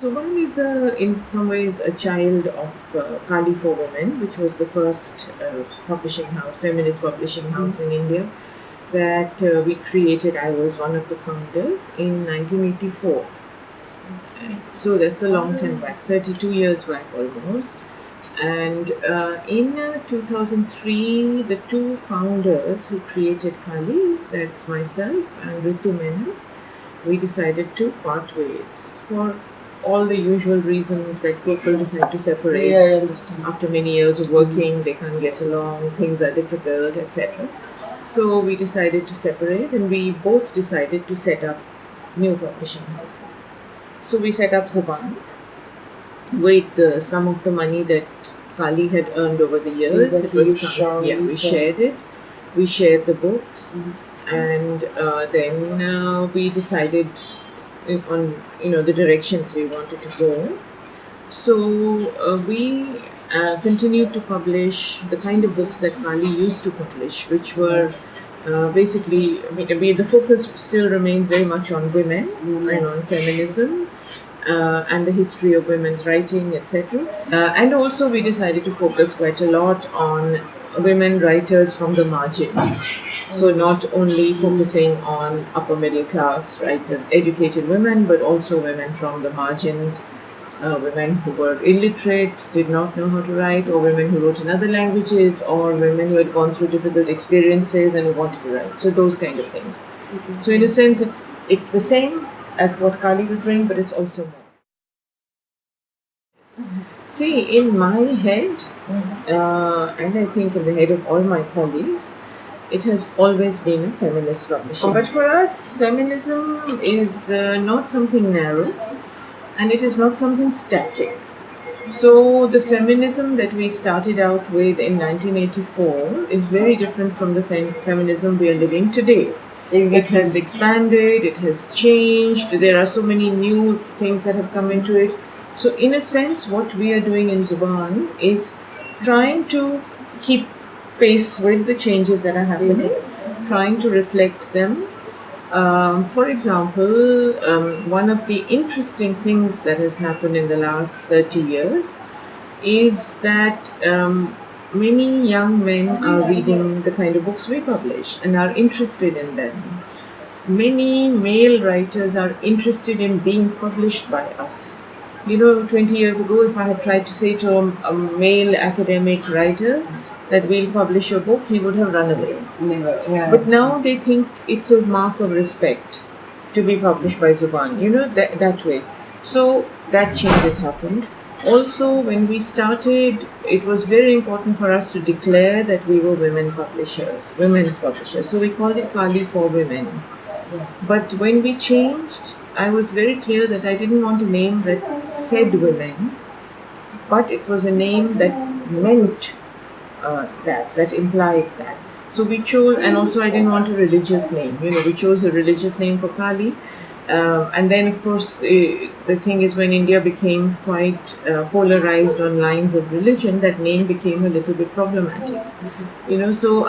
Zubaan is in some ways a child of Kali for Women, which was the first publishing house, feminist publishing house in India that we created. I was one of the founders in 1984. So that's a long time back, 32 years back almost. And in 2003, the two founders who created Kali, that's myself and Ritu Menon, we decided to part ways for all the usual reasons that people decide to separate. Yeah, I understand. After many years of working, they can't get along, things are difficult, etc. So we decided to separate, and we both decided to set up new publishing houses. So we set up Zubaan with some of the money that Kali had earned over the years. Exactly. We shared it. We shared the books, and then we decided on the directions we wanted to go. So we continued to publish the kind of books that Kali used to publish, which were basically, the focus still remains very much on women and on feminism and the history of women's writing, etc. And also we decided to focus quite a lot on women writers from the margins. So not only focusing on upper middle class writers, educated women, but also women from the margins, women who were illiterate, did not know how to write, or women who wrote in other languages, or women who had gone through difficult experiences and who wanted to write. So those kind of things. So in a sense, it's the same as what Kali was doing, but it's also more. See, in my head, and I think in the head of all my colleagues, it has always been a feminist publishing. But for us, feminism is not something narrow, and it is not something static. So the feminism that we started out with in 1984 is very different from the feminism we are living today. Exactly. It has expanded, it has changed, there are so many new things that have come into it. So in a sense, what we are doing in Zubaan is trying to keep pace with the changes that are happening, trying to reflect them. For example, one of the interesting things that has happened in the last 30 years is that many young men are reading the kind of books we publish and are interested in them. Many male writers are interested in being published by us. 20 years ago, if I had tried to say to a male academic writer that we'll publish your book, he would have run away. Never. Yeah. But now they think it's a mark of respect to be published by Zubaan, that way. So that change has happened. Also, when we started, it was very important for us to declare that we were women's publishers. So we called it Kali for Women. Yeah. But when we changed, I was very clear that I didn't want a name that said women, but it was a name that meant that implied that. So we chose, and also I didn't want a religious name. We chose a religious name for Kali. And then, of course, the thing is, when India became quite polarized on lines of religion, that name became a little bit problematic. So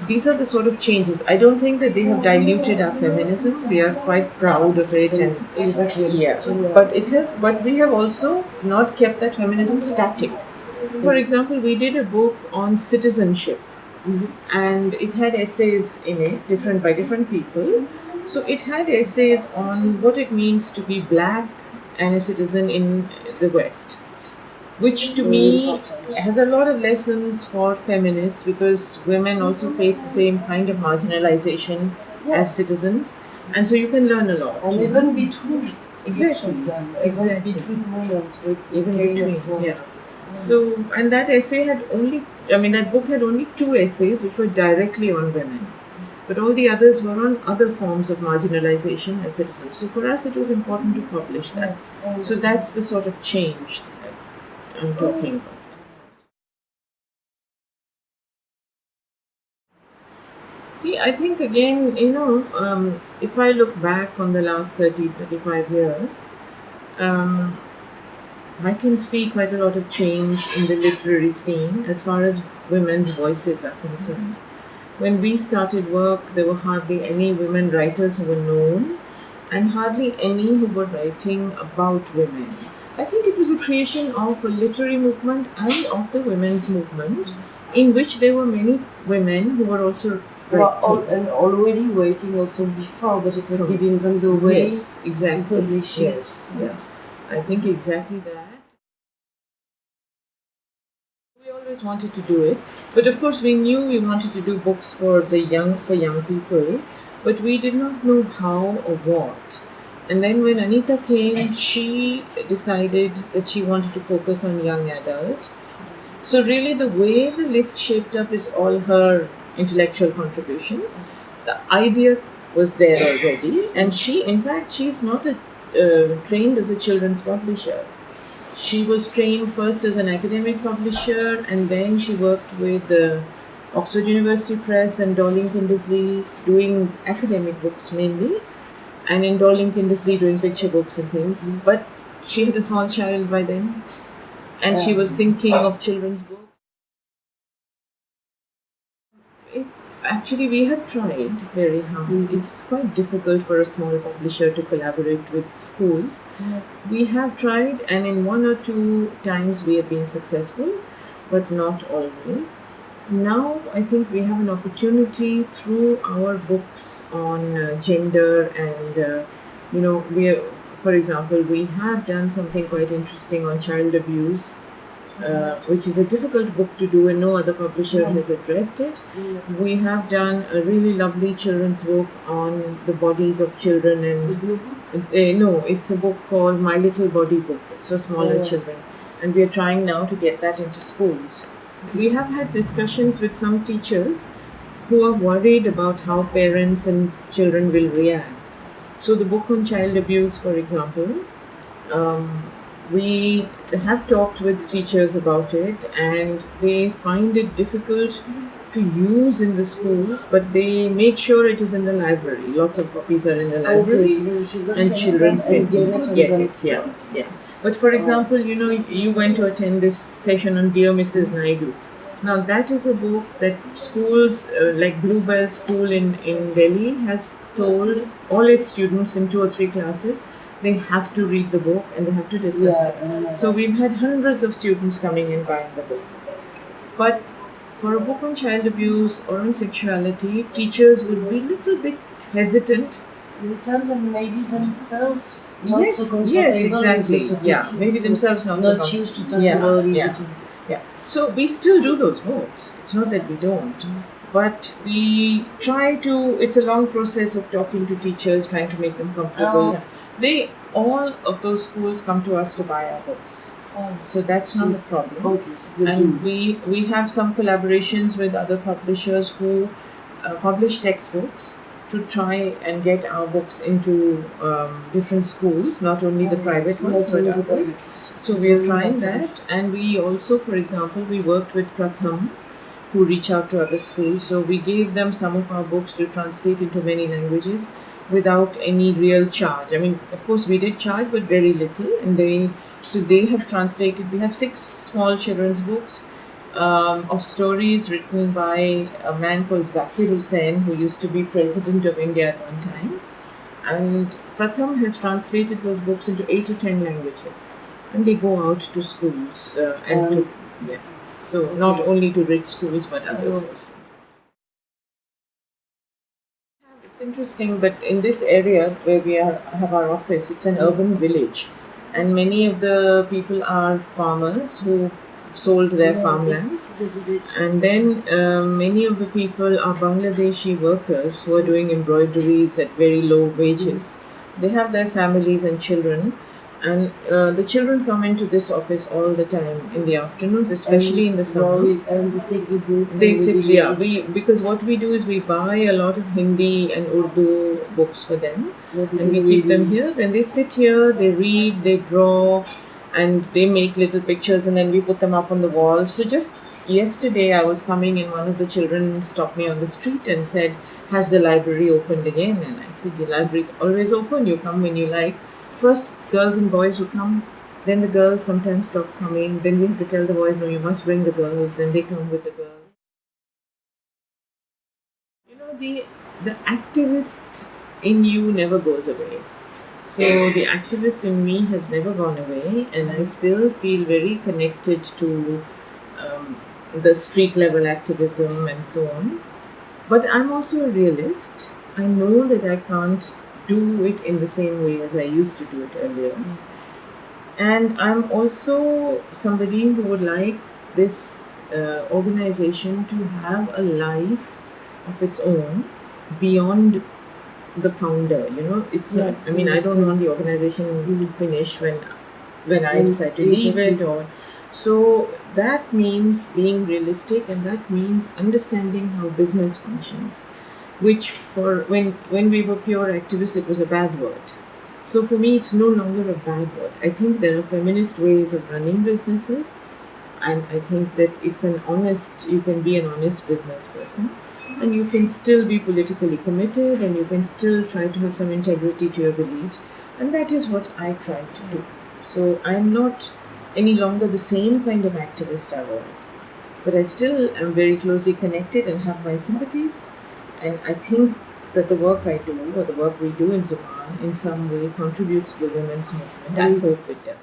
these are the sort of changes. I don't think that they have diluted our feminism. We are quite proud of it. And exactly. Yeah. But we have also not kept that feminism static. For example, we did a book on citizenship, and it had essays in it, different by different people. So it had essays on what it means to be black and a citizen in the West, which to me has a lot of lessons for feminists, because women also face the same kind of marginalization as citizens, and so you can learn a lot. And even between Exactly. Exactly. Between moments, so it's Even very between, helpful. yeah. So, and that book had only 2 essays which were directly on women, but all the others were on other forms of marginalization as citizens. So for us, it was important to publish that. So that's the sort of change that I'm talking about. See, I think again, if I look back on the last 30, 35 years, I can see quite a lot of change in the literary scene as far as women's voices are concerned. When we started work, there were hardly any women writers who were known. and hardly any who were writing about women. I think it was a creation of a literary movement and of the women's movement, in which there were many women who were also writing. And already waiting also before, but it was giving them the way Yes, exactly. to publish it. Yes, yeah. I think exactly that. We always wanted to do it, but of course we knew we wanted to do books for young people, but we did not know how or what. And then when Anita came, she decided that she wanted to focus on young adult. So really the way the list shaped up is all her intellectual contribution. The idea was there already, and she's not trained as a children's publisher. She was trained first as an academic publisher, and then she worked with the Oxford University Press and Dorling Kindersley doing academic books mainly, and in Dorling Kindersley doing picture books and things. But she had a small child by then, and she was thinking of children's books. It's actually, we have tried very hard. It's quite difficult for a small publisher to collaborate with schools. We have tried, and in one or two times we have been successful, but not always. Now I think we have an opportunity through our books on gender and for example, we have done something quite interesting on child abuse, which is a difficult book to do, and no other publisher has addressed it. We have done a really lovely children's book on the bodies of children, and no, it's a book called My Little Body Book. It's for smaller children, and we are trying now to get that into schools. We have had discussions with some teachers who are worried about how parents and children will react. So the book on child abuse, for example, we have talked with teachers about it, and they find it difficult to use in the schools, but they make sure it is in the library. Lots of copies are in the library, and children can get it. Yeah. But for example, you went to attend this session on Dear Mrs. Naidu. Now that is a book that schools like Bluebell School in Delhi has told all its students in 2 or 3 classes they have to read the book and they have to discuss it. So we've had hundreds of students coming in buying the book. But for a book on child abuse or on sexuality, teachers would be a little bit hesitant. And maybe themselves yes, exactly. Yeah, maybe themselves not used to talk about it. Yeah. So we still do those books. It's not that we don't. But we try to, it's a long process of talking to teachers, trying to make them comfortable. All of those schools come to us to buy our books. So that's not a problem. And we have some collaborations with other publishers who publish textbooks to try and get our books into different schools, not only the private ones, but others. So we are trying that. And we also, for example, we worked with Pratham, who reach out to other schools. So we gave them some of our books to translate into many languages without any real charge. I mean, of course, we did charge, but very little. And they have translated. We have 6 small children's books of stories written by a man called Zakir Hussain, who used to be president of India at one time. And Pratham has translated those books into 8 or 10 languages. And they go out to schools So not only to rich schools, but others also. It's interesting, but in this area where we have our office, it's an urban village. And many of the people are farmers who sold their farmlands. And then many of the people are Bangladeshi workers who are doing embroideries at very low wages. They have their families and children. And the children come into this office all the time in the afternoons, especially in the summer. And they take the books. They sit, because what we do is we buy a lot of Hindi and Urdu books for them, and we keep them here. Then they sit here, they read, they draw, and they make little pictures, and then we put them up on the wall. So just yesterday I was coming and one of the children stopped me on the street and said, "Has the library opened again?" And I said, "The library is always open. You come when you like." First, it's girls and boys who come. Then the girls sometimes stop coming. Then we have to tell the boys, "No, you must bring the girls." Then they come with the girls. The activist in you never goes away. So the activist in me has never gone away, and I still feel very connected to the street level activism and so on. But I'm also a realist. I know that I can't do it in the same way as I used to do it earlier. And I'm also somebody who would like this organization to have a life of its own beyond the founder. It's not. I mean, I don't want the organization to finish when I decide to leave it, or so that means being realistic, and that means understanding how business functions. Which for when we were pure activists, it was a bad word. So for me, it's no longer a bad word. I think there are feminist ways of running businesses, and I think that you can be an honest business person, and you can still be politically committed, and you can still try to have some integrity to your beliefs, and that is what I try to do. So I'm not any longer the same kind of activist I was, but I still am very closely connected and have my sympathies, and I think that the work I do, or the work we do in Zubaan, in some way contributes to the women's movement. I hope it does.